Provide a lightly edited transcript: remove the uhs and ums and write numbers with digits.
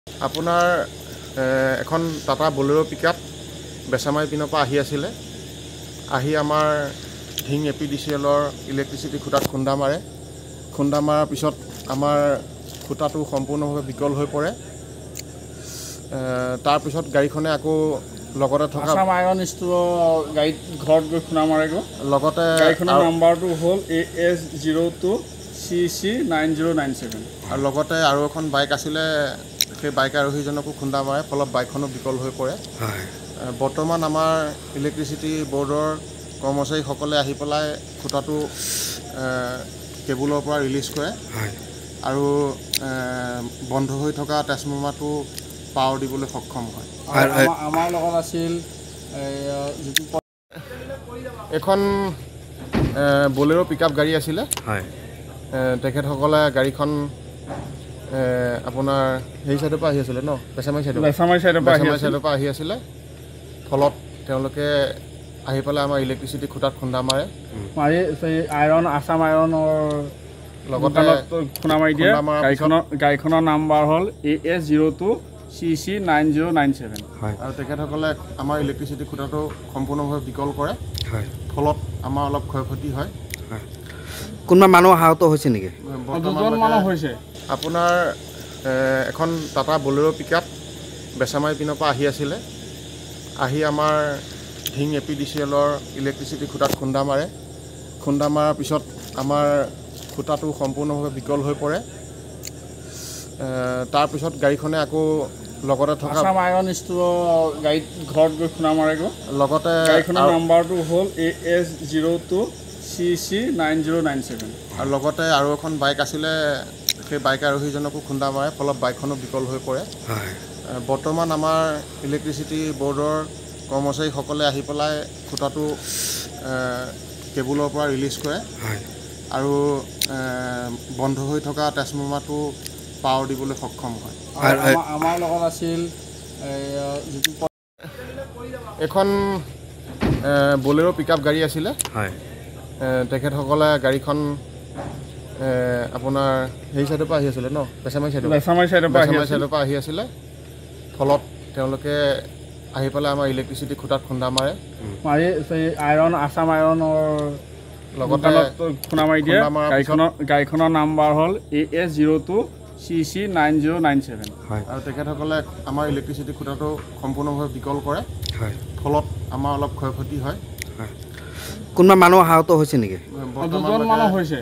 আপোনাৰ এখন টাটা বলেৰো পিকআপ বেচামাৰী পিনৰ পৰা আহি আছিলে। আহি আমাৰ ঢিং APDCLৰ ইলেক্ট্ৰিচিটি খুঁটাত খুন্দা মাৰে। খুন্দা মৰাৰ পিছত আমাৰ খুঁটাটো সম্পূৰ্ণভাৱে বিকল হৈ পৰে। তাৰপিছত গাড়ীখনে আকৌ লগতে থকা আইৰণ ষ্ট'ৰৰ গাড়ীত ঘৰত গৈ খুন্দা মাৰেগৈ। লগতে গাড়ীখনৰ নাম্বাৰটো হ'ল AS02CC9097। আৰু লগতে আৰু এখন বাইক আছিলে, সেই বাইক আৰোহীজনকো খুন্দা মাৰে, ফলত বাইকখনো বিকল হৈ পৰে। বৰ্তমান আমাৰ ইলেক্ট্ৰিচিটি বৰ্ডৰ কৰ্মচাৰীসকলে আহি পেলাই খুঁটাটো কেবুলৰ পৰা ৰিলিজ কৰে আৰু বন্ধ হৈ থকা ট্ৰেন্সফৰ্মাৰটো পাৱাৰ দিবলৈ সক্ষম হয়। আমাৰ লগত আছিল এখন বলেৰো পিকআপ গাড়ী আছিলে। তেখেতসকলে গাড়ীখন আপোনাৰ সেই চাইডৰ পৰা আহি আছিলে ন, বেচামাৰী চাইডৰ পৰা আহি আছিলে। ফলত তেওঁলোকে আহি পেলাই আমাৰ ইলেক্ট্ৰিচিটি খুঁটাত খুন্দা মাৰে। আইৰণ আছাম আইৰণৰ লগতে খুন্দা মাৰি দিয়ে। গাড়ীখনৰ নাম্বাৰ হ'ল AS02CC9097। আৰু তেখেতসকলে আমাৰ ইলেক্ট্ৰিচিটি খুঁটাটো সম্পূৰ্ণভাৱে বিকল কৰে। ফলত আমাৰ অলপ ক্ষয়ক্ষতি হয়। কোনোবা মানুহ আহত হৈছে নেকি? দুজন মানুহ হৈছে। আপোনাৰ এখন টাটা বলেৰো পিকআপ বেচামাৰী পিনৰ পৰা আহি আছিলে। আহি আমাৰ ঢিং APDCLৰ ইলেক্ট্ৰিচিটি খুঁটাত খুন্দা মাৰে। খুন্দা মৰাৰ পিছত আমাৰ খুঁটাটো সম্পূৰ্ণভাৱে বিকল হৈ পৰে। তাৰপিছত গাড়ীখনে আকৌ লগতে থকা আইৰণ ষ্ট'ৰৰ গাড়ীত ঘৰত গৈ খুন্দা মাৰেগৈ। লগতে গাড়ীখনৰ নাম্বাৰটো হ'ল AS02CC9097। আৰু লগতে আৰু এখন বাইক আছিলে, সেই বাইক আৰোহীজনকো খুন্দা মাৰে, ফলত বাইকখনো বিকল হৈ পৰে। বৰ্তমান আমাৰ ইলেক্ট্ৰিচিটি বৰ্ডৰ কৰ্মচাৰীসকলে আহি পেলাই খুঁটাটো কেবুলৰ পৰা ৰিলিজ কৰে আৰু বন্ধ হৈ থকা ট্ৰেন্সফৰ্মাৰটো পাৱাৰ দিবলৈ সক্ষম হয়। আমাৰ লগত আছিল এখন বলেৰো পিকআপ গাড়ী আছিলে। তেখেতসকলে গাড়ীখন আপোনাৰ সেই চাইডৰ পৰা আহি আছিলে ন, বেচামাৰী চাইডৰ পৰা আহি আছিলে। ফলত তেওঁলোকে আহি পেলাই আমাৰ ইলেক্ট্ৰিচিটি খুঁটাত খুন্দা মাৰে। আইৰণ আছাম আইৰণৰ লগতে খুন্দা মাৰি দিয়ে। গাড়ীখনৰ নাম্বাৰ হ'ল AS02CC9097। আৰু তেখেতসকলে আমাৰ ইলেক্ট্ৰিচিটি খুঁটাটো সম্পূৰ্ণভাৱে বিকল কৰে। ফলত আমাৰ অলপ ক্ষয়ক্ষতি হয়। কোনোবা মানুহ আহত হৈছে নেকি? দুজন মানুহ হৈছে।